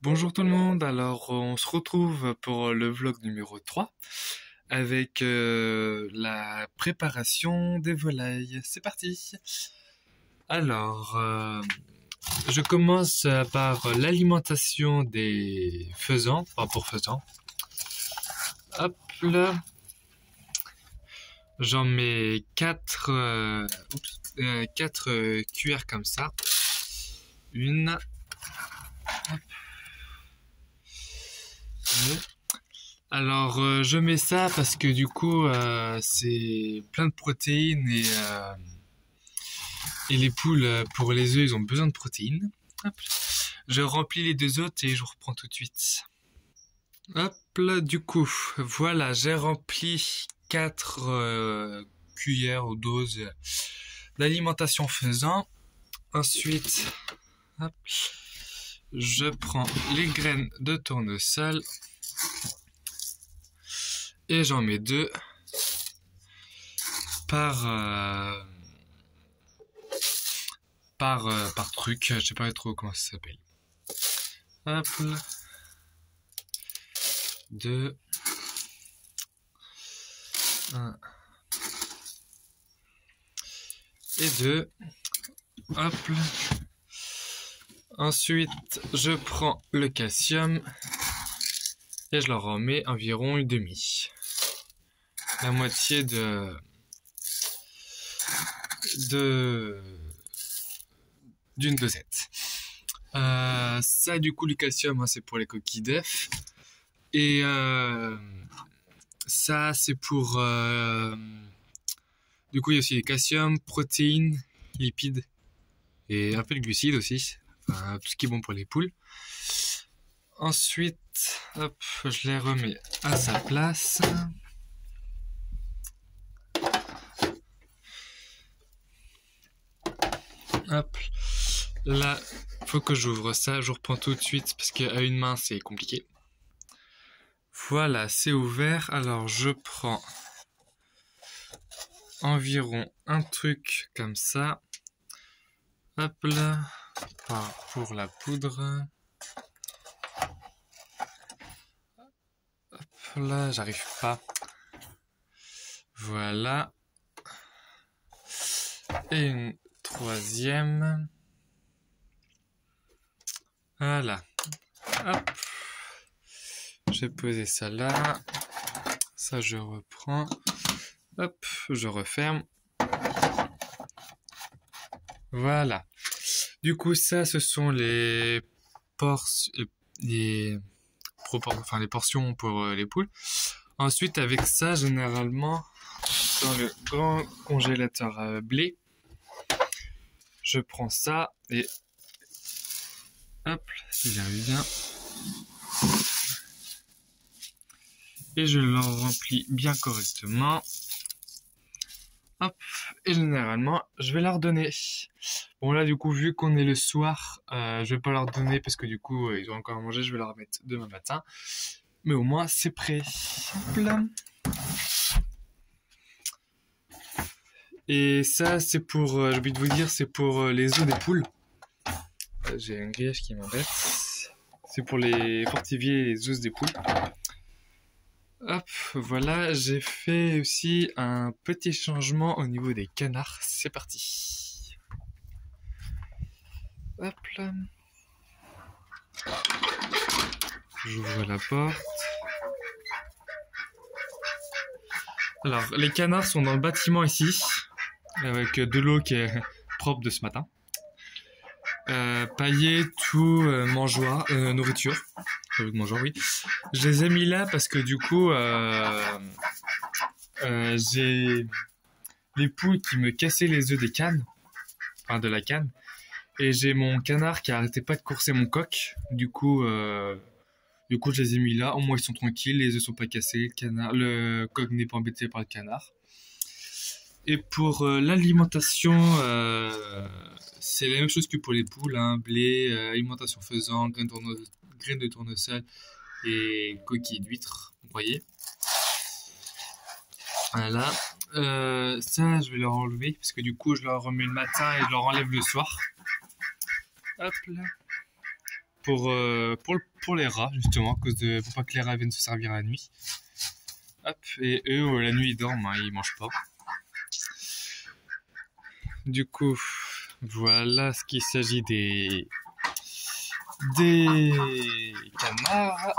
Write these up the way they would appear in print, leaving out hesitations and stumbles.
Bonjour tout le monde, alors on se retrouve pour le vlog numéro 3 avec la préparation des volailles. C'est parti. Alors, je commence par l'alimentation des faisans, enfin pour faisans. Hop là. J'en mets 4 cuillères comme ça. Une. Hop. Alors, je mets ça parce que du coup, c'est plein de protéines et les poules, pour les œufs, ils ont besoin de protéines. Hop. Je remplis les deux autres et je reprends tout de suite. Hop là, du coup, voilà, j'ai rempli 4 cuillères ou doses d'alimentation faisant. Ensuite, hop, je prends les graines de tournesol et j'en mets 2 par truc, je sais pas trop comment ça s'appelle. Hop là. 2, 1 et 2. Hop là. Ensuite, je prends le calcium et je leur remets environ une demi. La moitié d'une dosette. Ça, du coup, le calcium, hein, c'est pour les coquilles d'œufs. Et ça, c'est pour... du coup, il y a aussi les calcium, protéines, lipides et un peu de glucides aussi. Enfin, tout ce qui est bon pour les poules. Ensuite, hop, je les remets à sa place. Hop, là, faut que j'ouvre ça. Je reprends tout de suite parce qu'à une main, c'est compliqué. Voilà, c'est ouvert. Alors, je prends environ un truc comme ça. Hop là, pour la poudre. Hop là, j'arrive pas. Voilà. Et une troisième. Voilà. Hop. Je vais poser ça là. Ça, je reprends. Hop, je referme. Voilà. Du coup, ça, ce sont les portions pour les poules. Ensuite, avec ça, généralement, dans le grand congélateur à blé, je prends ça et hop, si j'arrive bien. Et je le remplis bien correctement. Hop, et généralement, je vais leur donner. Bon là, du coup, vu qu'on est le soir, je vais pas leur donner parce que du coup, ils ont encore à manger. Je vais leur mettre demain matin. Mais au moins, c'est prêt. Hop là. Et ça, c'est pour, j'ai oublié de vous dire, c'est pour les œufs des poules. J'ai un grillage qui m'embête. C'est pour les fortifier les œufs des poules. Hop, voilà, j'ai fait aussi un petit changement au niveau des canards. C'est parti. Hop là. J'ouvre la porte. Alors, les canards sont dans le bâtiment ici, avec de l'eau qui est propre de ce matin. Paillé, tout, mangeoire, nourriture. Mangeoire, oui. Je les ai mis là parce que du coup, j'ai les poules qui me cassaient les œufs des cannes, enfin de la canne, et j'ai mon canard qui arrêtait pas de courser mon coq. Du coup, je les ai mis là. Au moins, ils sont tranquilles, les œufs sont pas cassés, le coq n'est pas embêté par le canard. Et pour l'alimentation, c'est la même chose que pour les poules, hein, blé, alimentation faisant, graines de tournesol et coquilles d'huîtres, vous voyez. Voilà. Ça, je vais leur enlever parce que du coup, je leur remets le matin et je leur enlève le soir. Hop là. pour les rats, justement, pour pas que les rats viennent se servir la nuit. Hop, et eux, la nuit, ils dorment, hein, ils mangent pas. Du coup, voilà ce qu'il s'agit des canards.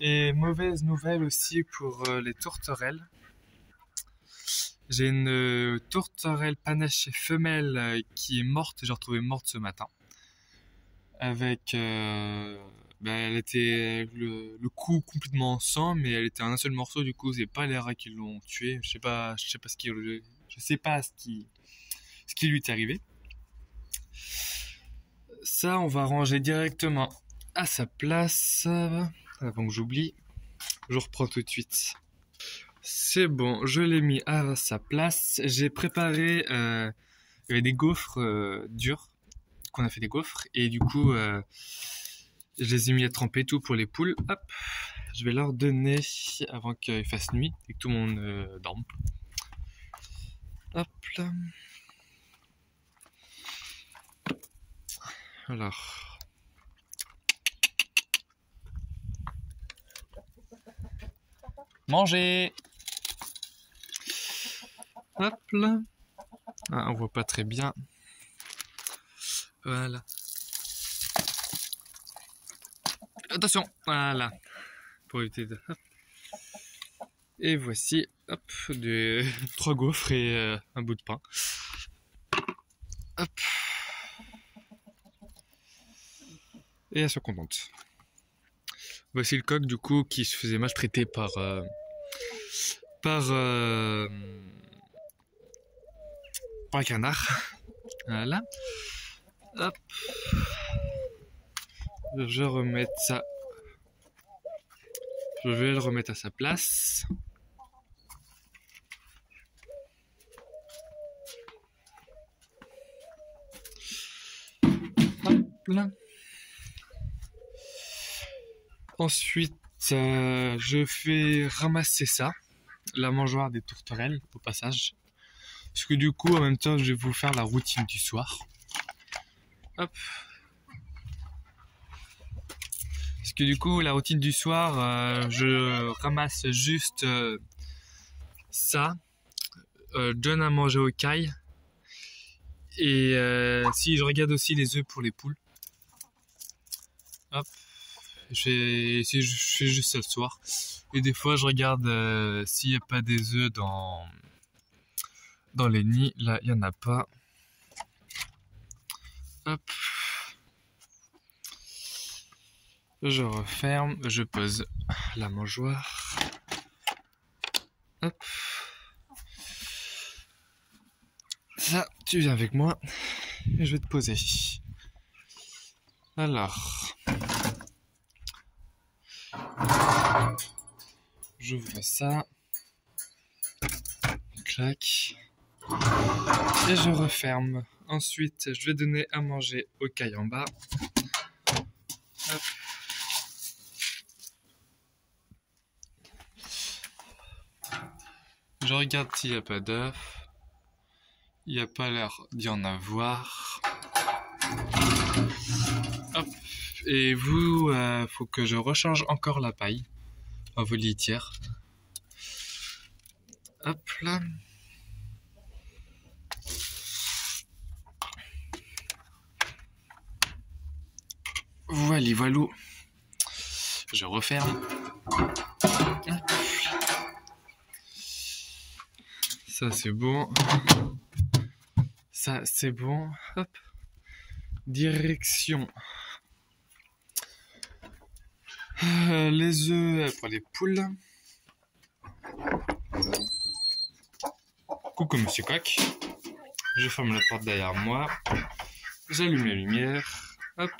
Et mauvaise nouvelle aussi pour les tourterelles. J'ai une tourterelle panachée femelle qui est morte, j'ai retrouvé morte ce matin. Avec, elle était le cou complètement en sang, mais elle était en un seul morceau, du coup c'est pas les rats qui l'ont tuée. Je sais pas ce qui lui est arrivé. Ça, on va ranger directement à sa place. Avant que j'oublie, je reprends tout de suite. C'est bon, je l'ai mis à sa place. J'ai préparé, il y avait des gaufres durs, qu'on a fait des gaufres, et du coup, je les ai mis à tremper tout pour les poules. Hop, je vais leur donner avant qu'il fasse nuit et que tout le monde dorme. Hop là. Alors. Manger. Hop là. Ah, on voit pas très bien. Voilà. Attention. Voilà. Pour éviter de... Hop. Et voici, hop, 3 gaufres et un bout de pain. Hop. Et elles sont contentes. Voici le coq du coup qui se faisait maltraiter par un canard. Voilà. Hop. Je remets ça. Je vais le remettre à sa place. Hop là. Ensuite, je fais ramasser ça, la mangeoire des tourterelles, au passage. Parce que du coup, en même temps, je vais vous faire la routine du soir. Hop. Parce que du coup, la routine du soir, je ramasse juste ça, donne à manger aux cailles. Et si je regarde aussi les œufs pour les poules. Hop. Je fais juste ça le soir. Et des fois, je regarde s'il n'y a pas des œufs dans les nids. Là, il n'y en a pas. Hop. Je referme. Je pose la mangeoire. Hop. Ça, tu viens avec moi. Et je vais te poser. Alors... J'ouvre ça. Clac. Et je referme. Ensuite, je vais donner à manger aux cailles en bas. Hop. Je regarde s'il n'y a pas d'œufs. Il n'y a pas l'air d'y en avoir. Hop. Et vous, faut que je rechange encore la paille à vos litières. Hop là. Voilà, voilà. Je referme. Ça c'est bon. Ça c'est bon. Hop. Direction. Les œufs pour les poules. Coucou Monsieur Coq. Je ferme la porte derrière moi. J'allume la lumière. Hop.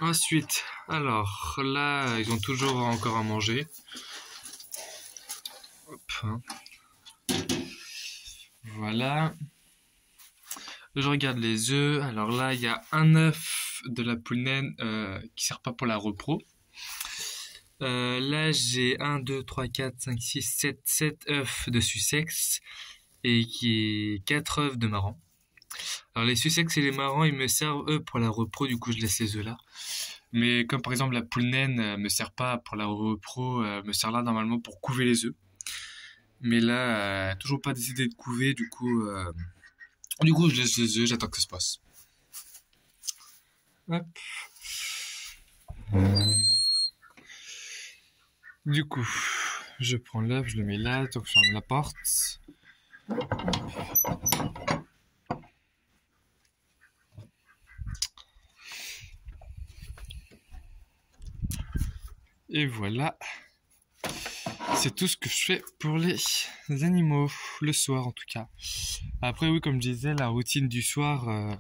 Ensuite, alors là, ils ont toujours encore à manger. Hop. Voilà. Je regarde les œufs. Alors là, il y a un œuf de la poule naine qui sert pas pour la repro. Là, j'ai 1, 2, 3, 4, 5, 6, 7 œufs de Sussex. et qui est 4 œufs de marrons. Alors les Sussex et les marrons, ils me servent eux pour la repro, du coup je laisse les œufs là. Mais comme par exemple la poule naine me sert pas pour la repro, me sert là normalement pour couver les œufs. Mais là, toujours pas décidé de couver, du coup je laisse les œufs, j'attends que ça se passe. Hop. Du coup, je prends l'œuf, je le mets là, donc je ferme la porte. Et voilà. C'est tout ce que je fais pour les animaux, le soir en tout cas. Après oui, comme je disais, la routine du soir,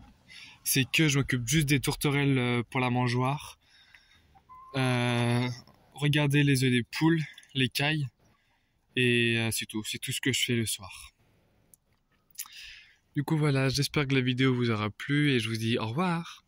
c'est que je m'occupe juste des tourterelles pour la mangeoire. Regarder les œufs des poules, les cailles. Et c'est tout ce que je fais le soir. Du coup voilà, j'espère que la vidéo vous aura plu et je vous dis au revoir.